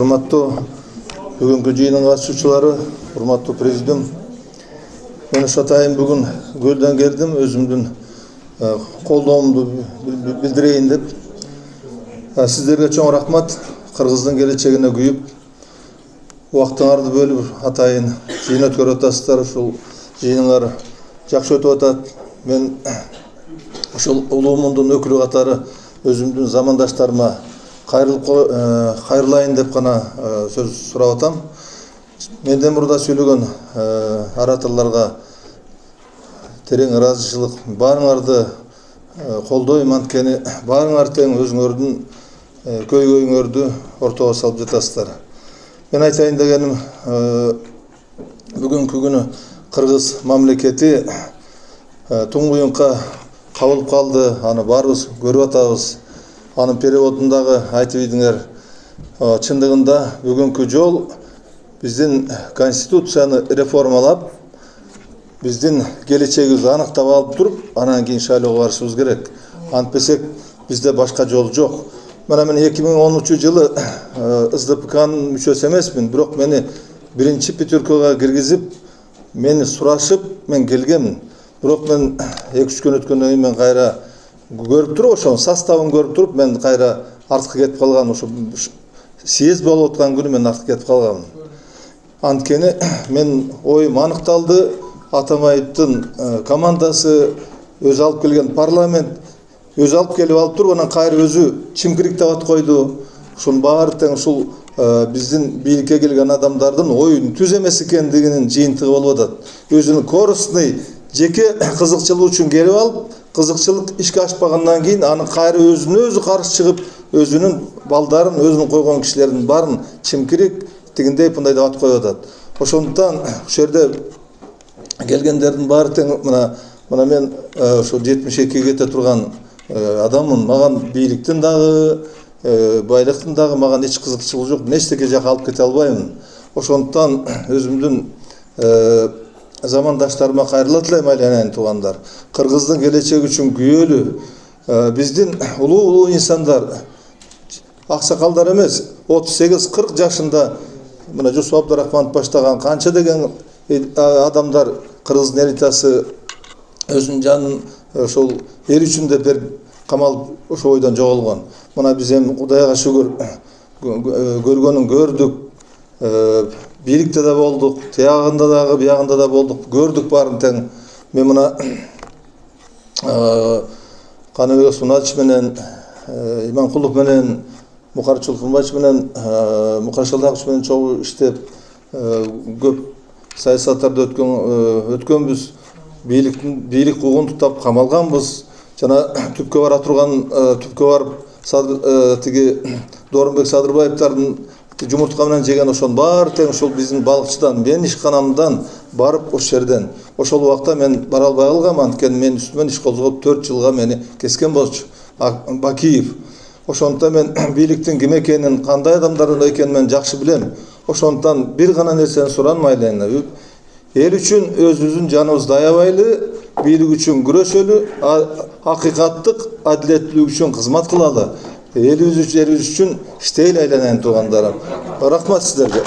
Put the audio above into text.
Урматтуу бүгүнкү жыйындын катышуучулары, урматтуу президиум. Мен атайын бүгүн Көлдөн келдим, өзүмдүн колдоомду билдирейин деп. Сиздерге чоң рахмат. Кыргыздын келечегине күйүп, убактыңарды бөлүп атайын жыйын өткөрүп атасыздар. Ушул жыйыныңар жакшы өтүп атат. Мен ушул улуу мундун өкүлү катары өзүмдүн замандаштарыма кайрылайын деп гана сөз сурап атам. Менден мурда сүйлөгөн ораторлорго терең ыраазычылык, баарыңарды колдойм, анткени баарыңар тең өзүңөрдүн көйгөйүңөрдү ортого салып жатасыздар. Мен айтайын дегеним, бүгүнкү күнү Кыргыз мамлекети туңгуюнка кабылып калды. Аны баарыбыз көрүп атабыз. Анын переводундагы айтып идиңер. Чындыгында бүгүнкү жол биздин конституцияны реформалап, биздин келечегибизди аныктап алып туруп, анан кийин шайлоого барышыбыз керек. Антпесек бизде башка жол жок. Мен 2013 жылы СДПКнын мүчөсү эмесмин, бирок мени биринчи пятеркага киргизип, мени сурашып, мен келгемин. Бирок мен 2-3 күн өткөндөн кийин мен кайра көрүп туруп, ошонун составын көрүп туруп, мен кайра артка кетип калгам. Ошо съезд болуп аткан күнү мен артка кетип калгам. Анткени мен оюм аныкталды. Атамаевдин командасы, өзү алып келген парламент, өзү алып келип алып туруп, анан кайра өзү чимкириктеп ат койду. Ушунун баары тең ушул биздин бийликке келген адамдардын оюнун түз эмес экендигинин жыйынтыгы болуп атат. Өзүнүн корыстный жеке кызыкчылыгы үчүн келип алып, кызыкчылык ишке ашпагандан кийин аны кайра өзүнө өзү каршы чыгып, өзүнүн балдарын, өзүнүн койгон кишилердин баарын чимкирик тигиндей пындай деп ат коюп атат. Ошондуктан ушул жерде келгендердин баары тең мына мен ошо 72 кете турган адаммын. Маган бийликтин дагы, байлыктын дагы маган эч кызыкчылыгы жок. Эчтеке жака алып кете албаймын. Ошондуктан өзүмдүн замандаштарыма кайрыла элем, айланайын туугандар. Кыргыздын келечеги үчүн күйөлү биздин улуу инсандар, аксакалдар эмес, 38-40 жашында мына Жусуп Абдрахманов баштаган канча деген адамдар, кыргыздын элитасы өзүнүн жанын ошол эл үчүн деп берип камалып ошол бойдон жоголгон. Мына биз эми Кудайга шүгүр көргөнүн көрдүк. Бийликте да болдук, тиягында дагы, биягында да болдук, көрдүк баарын тең. Мен мына Каныбек Осмонович менен, Иманкулов менен, Мукар Чулкунбаевич менен, Мукар Шалдакович менен чогуу иштеп, көп саясаттарды өткөнбүз. Бийлик куугунтуктап камалганбыз. Жана түпкө бара турган, түпкө барып тиги Доорунбек Садырбаевдардын жумуртка менен жеген ошонун баары тең ушул биздин балыкчыдан, менин ишканамдан барып ошол жерден. Ошол убакта мен бара албай калгам, анткени мен үстүмөн иш козгоп 4 жылга мени кескен болчу Бакиев. Ошондуктан мен бийликтин ким экенин, кандай адамдар экенин мен жакшы билем. Ошондуктан бир гана нерсени суранам, айланайын. Эл үчүн өзүбүздүн жаныбызды аябайлы, бийлик үчүн күрөшөлү, акыйкаттык, адилеттүүлүк үчүн кызмат кылалы. Элибиз үчүн иштейли, айланайын туугандарым. Рахмат сиздерге.